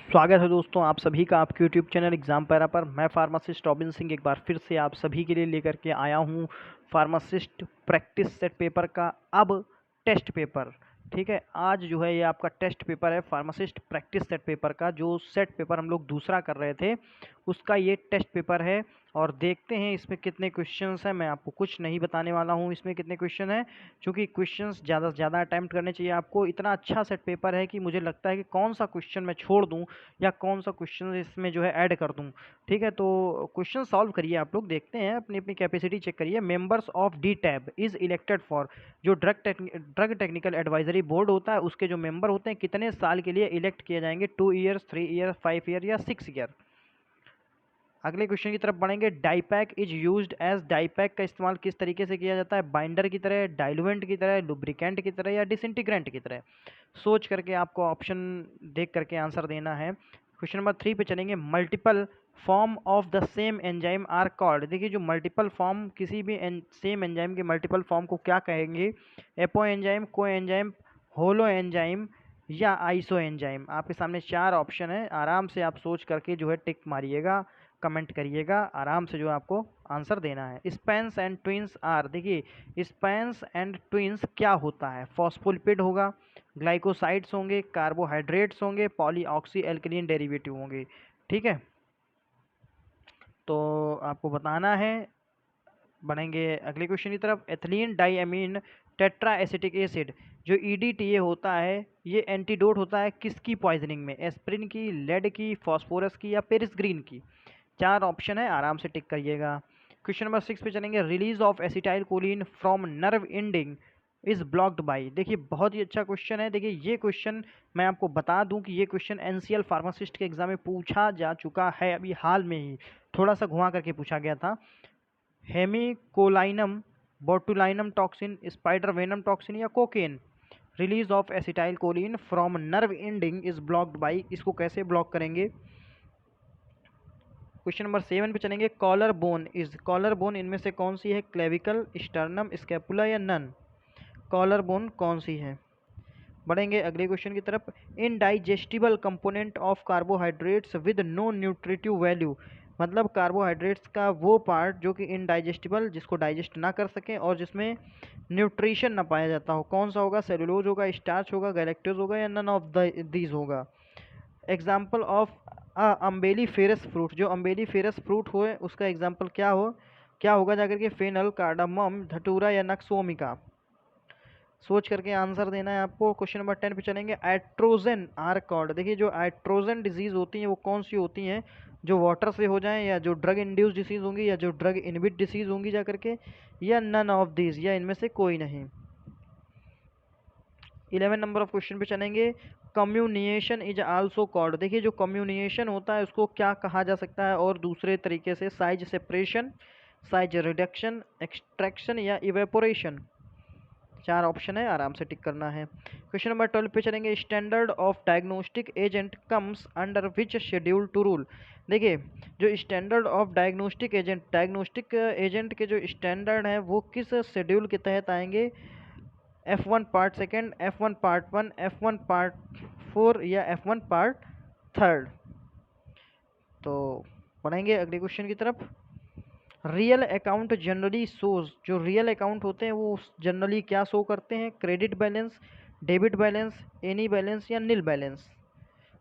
स्वागत है दोस्तों आप सभी का आपके यूट्यूब चैनल एग्जाम पैरा पर। मैं फार्मासिस्ट रॉबिन सिंह एक बार फिर से आप सभी के लिए लेकर के आया हूँ फार्मासिस्ट प्रैक्टिस सेट पेपर का अब टेस्ट पेपर। ठीक है, आज जो है ये आपका टेस्ट पेपर है फार्मासिस्ट प्रैक्टिस सेट पेपर का। जो सेट पेपर हम लोग दूसरा कर रहे थे उसका ये टेस्ट पेपर है और देखते हैं इसमें कितने क्वेश्चंस हैं। मैं आपको कुछ नहीं बताने वाला हूँ इसमें कितने क्वेश्चन हैं, क्योंकि क्वेश्चंस ज़्यादा से ज़्यादा अटैम्प्ट करने चाहिए आपको। इतना अच्छा सेट पेपर है कि मुझे लगता है कि कौन सा क्वेश्चन मैं छोड़ दूँ या कौन सा क्वेश्चन इसमें जो है ऐड कर दूँ। ठीक है, तो क्वेश्चन सॉल्व करिए आप लोग, देखते हैं अपनी अपनी कैपेसिटी चेक करिए। Members of D tab is elected for, जो ड्रग टेक्निकल एडवाइजरी बोर्ड होता है उसके जो मेंबर होते हैं कितने साल के लिए इलेक्ट किए जाएंगे, 2 ईयर्स, 3 ईयर, 5 ईयर या 6 ईयर। अगले क्वेश्चन की तरफ बढ़ेंगे। डाईपैक इज यूज्ड एज, डाईपैक का इस्तेमाल किस तरीके से किया जाता है, बाइंडर की तरह, डाइलुएंट की तरह, लुब्रिकेंट की तरह या डिसइंटीग्रेंट की तरह। सोच करके आपको ऑप्शन देख करके आंसर देना है। क्वेश्चन नंबर 3 पे चलेंगे। Multiple form of the same enzyme are called, देखिए जो मल्टीपल फॉर्म किसी भी सेम एंजाइम के मल्टीपल फॉर्म को क्या कहेंगे, apoenzyme, coenzyme, holoenzyme या आइसो एंजाइम। आपके सामने 4 ऑप्शन है, आराम से आप सोच करके जो है टिक मारिएगा, कमेंट करिएगा, आराम से जो आपको आंसर देना है। स्पेंस एंड ट्विंस आर, देखिए स्पेंस एंड ट्विंस क्या होता है, फॉस्फोलिपिड होगा, ग्लाइकोसाइड्स होंगे, कार्बोहाइड्रेट्स होंगे, पॉलीऑक्सी एल्कलीन डेरिवेटिव होंगे। ठीक है, तो आपको बताना है। बढ़ेंगे अगले क्वेश्चन की तरफ। एथिलीन डाइअमीन टेट्रा एसिटिक एसिड, जो ईडीटीए होता है ये एंटीडोट होता है किसकी पॉइजनिंग में, एस्प्रिन की, लेड की, फास्फोरस की या पेरिस ग्रीन की। 4 ऑप्शन है, आराम से टिक करिएगा। क्वेश्चन नंबर 6 पे चलेंगे। Release of acetylcholine from nerve ending is blocked by, देखिए बहुत ही अच्छा क्वेश्चन है। देखिए ये क्वेश्चन मैं आपको बता दूं कि ये क्वेश्चन एनसीएल फार्मासिस्ट के एग्जाम में पूछा जा चुका है, अभी हाल में ही थोड़ा सा घुमा करके पूछा गया था। Hemicholinium, botulinum toxin, spider venom toxin या cocaine. Release of acetylcholine from nerve ending is blocked by, इसको कैसे ब्लॉक करेंगे। क्वेश्चन नंबर 7 पे चलेंगे। Collar bone is, collar bone इनमें से कौन सी है, क्लेविकल, स्टर्नम, स्कैपुला या नन। कॉलर बोन कौन सी है। बढ़ेंगे अगले क्वेश्चन की तरफ। Indigestible component of carbohydrates with no nutritive value, मतलब कार्बोहाइड्रेट्स का वो पार्ट जो कि इनडाइजेस्टिबल, जिसको डाइजेस्ट ना कर सकें और जिसमें न्यूट्रिशन ना पाया जाता हो, कौन सा होगा, सेलुलोज होगा, स्टार्च होगा, गैलेक्टोज होगा या नन ऑफ दीज होगा। एग्जाम्पल ऑफ अम्बेली फेरस फ्रूट, जो अम्बेली फेरस फ्रूट हो उसका एग्जाम्पल क्या होगा जाकर के, फेनल, कार्डामम, धतूरा या नक्सोमिका। सोच करके आंसर देना है आपको। क्वेश्चन नंबर 10 पे चलेंगे। आइट्रोजन आर कॉल्ड, देखिए जो आइट्रोजन डिजीज होती हैं वो कौन सी होती हैं, जो वाटर से हो जाएं या जो ड्रग इंड्यूस डिसीज होंगी या जो ड्रग इनहिबिट डिसीज होंगी जा करके, या नन ऑफ दिस, या इनमें से कोई नहीं। 11 नंबर ऑफ क्वेश्चन पे चलेंगे। कम्युनिएशन इज आल्सो कॉल्ड, देखिए जो कम्युनिएशन होता है उसको क्या कहा जा सकता है और दूसरे तरीके से, size separation, size reduction, extraction या इवेपोरेशन। 4 ऑप्शन है, आराम से टिक करना है। क्वेश्चन नंबर 12 पे चलेंगे। Standard of diagnostic agent comes under which schedule two rule, देखिए जो standard of diagnostic agent, diagnostic agent के जो स्टैंडर्ड हैं वो किस शेड्यूल के तहत आएंगे, F1 part second, F1 part 1, F1 part 4 या F1 पार्ट 3। तो पढ़ेंगे अगले क्वेश्चन की तरफ। रियल अकाउंट जनरली शोज, जो रियल अकाउंट होते हैं वो जनरली क्या शो करते हैं, credit balance, debit balance, any balance या नील बैलेंस।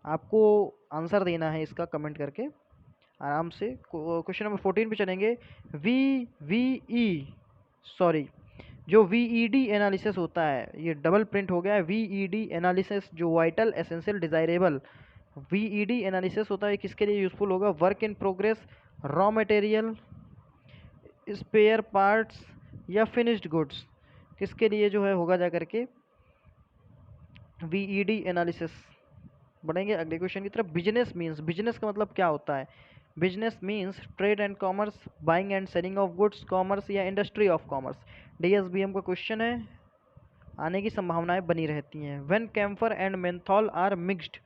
आपको आंसर देना है इसका कमेंट करके आराम से। क्वेश्चन नंबर 14 पे चलेंगे। वी वी ई सॉरी जो वीईडी एनालिसिस होता है, ये डबल प्रिंट हो गया है, वीईडी एनालिसिस जो vital essential desirable, VED analysis होता है किसके लिए यूजफुल होगा, work in progress, raw material, spare parts या फिनिश्ड गुड्स। किसके लिए जो है होगा जा करके वीईडी एनालिसिस। बढ़ेंगे अगले क्वेश्चन की तरफ। बिजनेस मीन्स, बिजनेस का मतलब क्या होता है, business means trade and commerce, buying and selling of goods, commerce या इंडस्ट्री ऑफ कॉमर्स। डीएसबीएम का क्वेश्चन है, आने की संभावनाएं बनी रहती हैं। When camphor and menthol are mixed,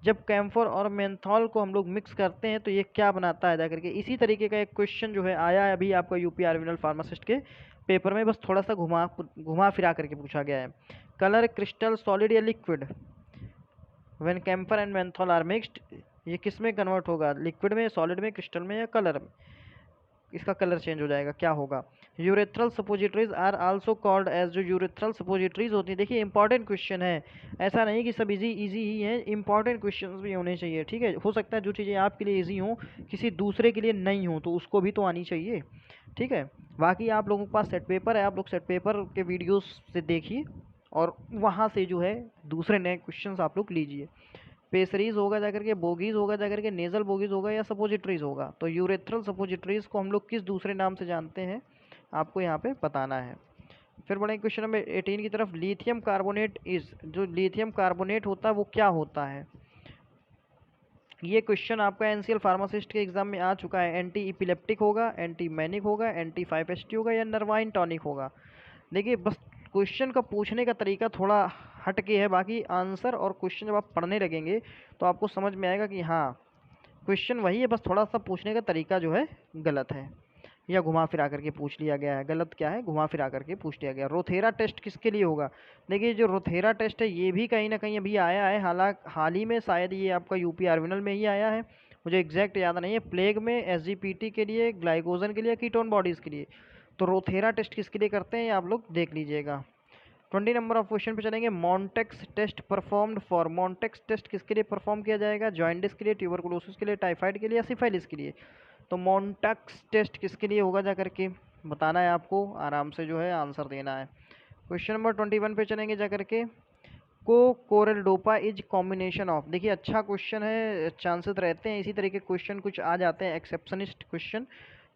जब कैम्फर और मेंथॉल को हम लोग मिक्स करते हैं तो ये क्या बनाता है जाकर के, इसी तरीके का एक क्वेश्चन जो है आया है अभी आपका यूपी आर्मिनल फार्मासिस्ट के पेपर में, बस थोड़ा सा घुमा घुमा फिरा करके पूछा गया है। कलर, क्रिस्टल, सॉलिड या liquid. When camphor and menthol are mixed, ये किस में कन्वर्ट होगा, लिक्विड में, सॉलिड में, क्रिस्टल में या कलर में, इसका कलर चेंज हो जाएगा, क्या होगा। Urethral suppositories are also called as, जो यूरेथ्रल सपोजिटरीज होती है, देखिए इंपॉर्टेंट क्वेश्चन है, ऐसा नहीं कि सब इजी इजी ही है, इंपॉर्टेंट क्वेश्चंस भी होने चाहिए, ठीक है। हो सकता है जो चीज़ें आपके लिए इजी हों किसी दूसरे के लिए नहीं हो, तो उसको भी तो आनी चाहिए, ठीक है। बाकी आप लोगों के पास सेट पेपर है, आप लोग सेट पेपर के वीडियोस से देखिए और वहाँ से जो है दूसरे नए क्वेश्चंस आप लोग लीजिए। पेसरीज होगा जाकर के, बोगीज होगा जाकर के, नेजल बोगीज होगा या सपोजिटरीज होगा। तो यूरेथ्रल सपोजिटरीज को हम लोग किस दूसरे नाम से जानते हैं, आपको यहाँ पे बताना है। फिर बढ़ेंगे क्वेश्चन नंबर 18 की तरफ। लिथियम कार्बोनेट इज, जो लिथियम कार्बोनेट होता है वो क्या होता है। ये क्वेश्चन आपका एनसीएल फार्मासिस्ट के एग्जाम में आ चुका है। एंटी इपिलेप्टिक होगा, एंटी मैनिक होगा, एंटी 5-HT होगा या नर्वाइन टॉनिक होगा। देखिए बस क्वेश्चन का पूछने का तरीका थोड़ा हट के है, बाकी आंसर और क्वेश्चन जब आप पढ़ने लगेंगे तो आपको समझ में आएगा कि हाँ क्वेश्चन वही है, बस थोड़ा सा पूछने का तरीका जो है गलत है या घुमा फिरा करके पूछ लिया गया है। गलत क्या है, घुमा फिरा करके पूछ लिया गया। रोथेरा टेस्ट किसके लिए होगा। देखिए जो रोथेरा टेस्ट है ये भी कहीं ना कहीं अभी आया है, हाल ही में, शायद ये आपका यूपी आर्विनल में ही आया है, मुझे एग्जैक्ट याद नहीं है। प्लेग में, एसजीपीटी के लिए, ग्लाइकोजन के लिए, कीटोन बॉडीज़ के लिए। तो रोथेरा टेस्ट किसके लिए करते हैं आप लोग देख लीजिएगा। 20 नंबर ऑफ क्वेश्चन पे चलेंगे। Mantoux test performed for, Mantoux test किसके लिए परफॉर्म किया जाएगा, जॉइंडिस के लिए, ट्यूबरकुलोसिस के लिए, टाइफाइड के लिए या सिफाइलिस के लिए। तो मॉन्टेक्स टेस्ट किसके लिए होगा जा करके बताना है आपको, आराम से जो है आंसर देना है। क्वेश्चन नंबर 21 पे चलेंगे जा करके। को कोरेलडोपा इज कॉम्बिनेशन ऑफ, देखिए अच्छा क्वेश्चन है, चांसेस रहते हैं इसी तरीके क्वेश्चन कुछ आ जाते हैं, एक्सेप्शनिस्ट क्वेश्चन,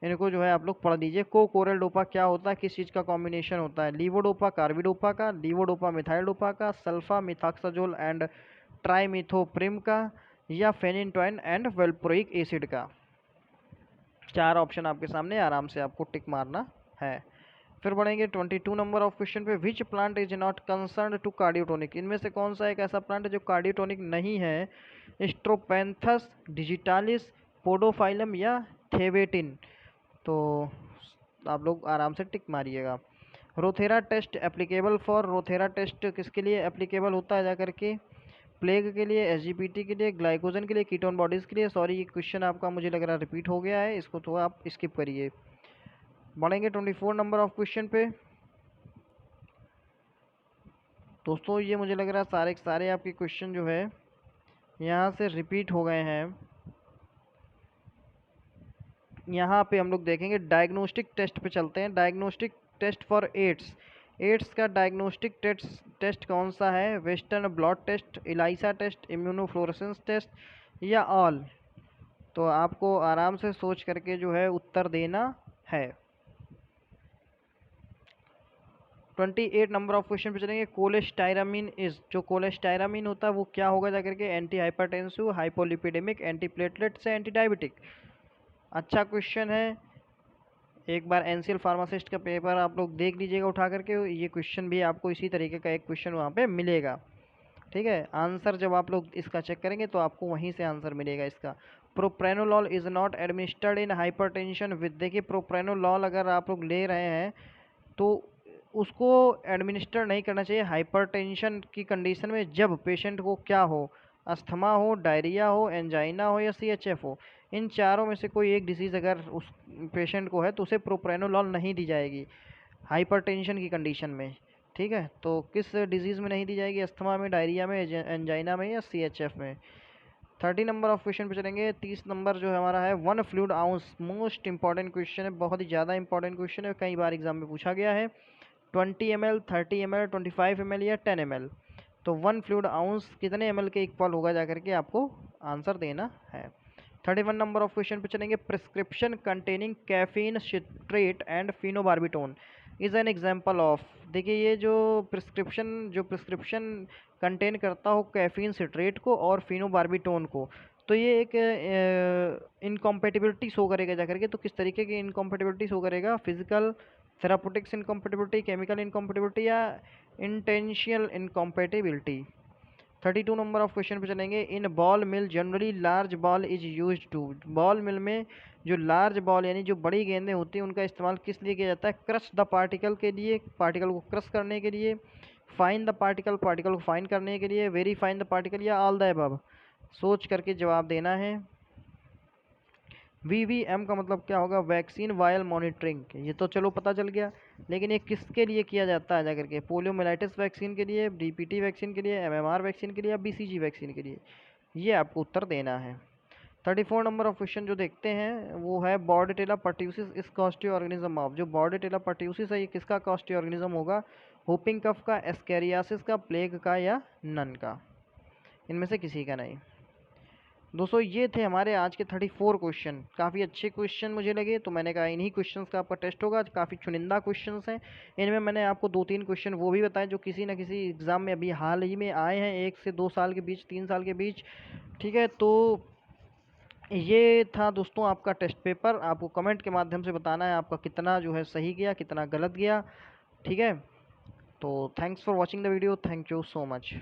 इनको जो है आप लोग पढ़ लीजिए। को कोरेलडोपा क्या होता है, किस चीज़ का कॉम्बिनेशन होता है, लीवोडोपा कार्बिडोपा का, लीवोडोपा मिथाइलडोपा का, सल्फा मिथाक्साजोल एंड ट्राइमिथोप्रिम का या फेनिटोइन एंड वेल्प्रोइक एसिड का। चार ऑप्शन आपके सामने, आराम से आपको टिक मारना है। फिर बढ़ेंगे 22 नंबर ऑफ क्वेश्चन पे। Which plant is not concern to cardiotonic, इनमें से कौन सा एक ऐसा प्लांट है जो कार्डियोटोनिक नहीं है। स्ट्रोपेंथस, डिजिटालिस, पोडोफाइलम या थेवेटिन। तो आप लोग आराम से टिक मारिएगा। रोथेरा टेस्ट एप्लीकेबल फॉर, रोथेरा टेस्ट किसके लिए एप्लीकेबल होता है जाकर के, प्लेग के लिए, एसजीपीटी के लिए, ग्लाइकोजन के लिए, कीटोन बॉडीज़ के लिए। सॉरी ये क्वेश्चन आपका मुझे लग रहा है रिपीट हो गया है, इसको तो आप स्किप करिए। बढ़ेंगे 24 नंबर ऑफ क्वेश्चन पे। दोस्तों ये मुझे लग रहा है सारे के सारे आपके क्वेश्चन जो है यहाँ से रिपीट हो गए हैं। यहाँ पे हम लोग देखेंगे डायग्नोस्टिक टेस्ट पे चलते हैं। Diagnostic test for AIDS, AIDS का डायग्नोस्टिक टेस्ट कौन सा है, western blot test, ELISA test, immunofluorescence test या ऑल। तो आपको आराम से सोच करके जो है उत्तर देना है। 28 नंबर ऑफ क्वेश्चन पे चलेंगे। कोलेस्टाइरामिन इज, जो कोलेस्टाइरामिन होता है वो क्या होगा जाकर के, antihypertensive, hypolipidemic, antiplatelet से एंटी डायबिटिक। अच्छा क्वेश्चन है, एक बार एनसीएल फार्मासिस्ट का पेपर आप लोग देख लीजिएगा उठा करके, ये क्वेश्चन भी आपको इसी तरीके का एक क्वेश्चन वहाँ पे मिलेगा, ठीक है। आंसर जब आप लोग इसका चेक करेंगे तो आपको वहीं से आंसर मिलेगा इसका। Propranolol is not administered in hypertension with, देखिए प्रोप्रेनोलॉल अगर आप लोग ले रहे हैं तो उसको एडमिनिस्टर नहीं करना चाहिए हाइपरटेंशन की कंडीशन में, जब पेशेंट को क्या हो, अस्थमा हो, डायरिया हो, एंजाइना हो या सीएचएफ हो। इन चारों में से कोई एक डिसीज़ अगर उस पेशेंट को है तो उसे प्रोप्रेनोलॉल नहीं दी जाएगी हाइपरटेंशन की कंडीशन में, ठीक है। तो किस डिजीज़ में नहीं दी जाएगी, अस्थमा में, डायरिया में, एंजाइना में या सीएचएफ में। 30 नंबर ऑफ क्वेश्चन पे चलेंगे। 30 नंबर जो है हमारा है 1 fluid ounce, most important question है, बहुत ही ज़्यादा इंपॉर्टेंट क्वेश्चन है, कई बार एग्जाम में पूछा गया है। 20 ml, 30 ml, 25 ml या 10 ml। तो 1 फ्लूइड आउंस कितने ml के इक्वल होगा जाकर के आपको आंसर देना है। 31 नंबर ऑफ क्वेश्चन पे चलेंगे। Prescription containing caffeine, citrate and phenobarbitone is an example of, देखिए ये जो प्रिस्क्रिप्शन कंटेन करता हो कैफीन, सिट्रेट को और फिनोबार्बिटोन को, तो ये एक इनकॉम्पेटिबिलिटी शो करेगा जाकर के। तो किस तरीके की इनकॉम्पेटिबिलिटी शो करेगा, physical, therapeutics incompatibility, chemical incompatibility या intentional incompatibility. 32 number of question पे चलेंगे। In ball mill generally large ball is use to, ball mill में जो लार्ज बॉल यानी जो बड़ी गेंदें होती हैं उनका इस्तेमाल किस लिए किया जाता है, क्रश द पार्टिकल के लिए, पार्टिकल को क्रश करने के लिए, फाइंड द पार्टिकल, पार्टिकल को फाइंड करने के लिए, वेरी फाइंड द पार्टिकल या ऑल द अबव, सोच करके जवाब देना है। वीवीएम का मतलब क्या होगा? वैक्सीन वायल मॉनिटरिंग, ये तो चलो पता चल गया, लेकिन ये किसके लिए किया जाता है जाकर के? पोलियोमाइलाइटिस वैक्सीन के लिए, डीपीटी वैक्सीन के लिए, एमएमआर वैक्सीन के लिए या बीसीजी वैक्सीन के लिए? ये आपको उत्तर देना है। 34 नंबर ऑफ क्वेश्चन जो देखते हैं वो है बॉर्डेटेला पर्ट्यूसिस इस कॉस्टियो ऑर्गेनिज्म ऑफ। जो बॉर्डेटेला पर्ट्यूसिस है ये किसका कॉस्टियो ऑर्गेनिज्म होगा? होपिंग कफ का, एस्केरियासिस का, प्लेग का या नन का? इनमें से किसी का नहीं। दोस्तों ये थे हमारे आज के 34 क्वेश्चन। काफ़ी अच्छे क्वेश्चन मुझे लगे, तो मैंने कहा इन्हीं क्वेश्चंस का आपका टेस्ट होगा। काफ़ी चुनिंदा क्वेश्चंस हैं, इनमें मैंने आपको 2-3 क्वेश्चन वो भी बताए जो किसी न किसी एग्ज़ाम में अभी हाल ही में आए हैं, 1 से 2 साल के बीच, 3 साल के बीच। ठीक है, तो ये था दोस्तों आपका टेस्ट पेपर। आपको कमेंट के माध्यम से बताना है आपका कितना जो है सही गया, कितना गलत गया। ठीक है, तो thanks for watching the video, thank you so much.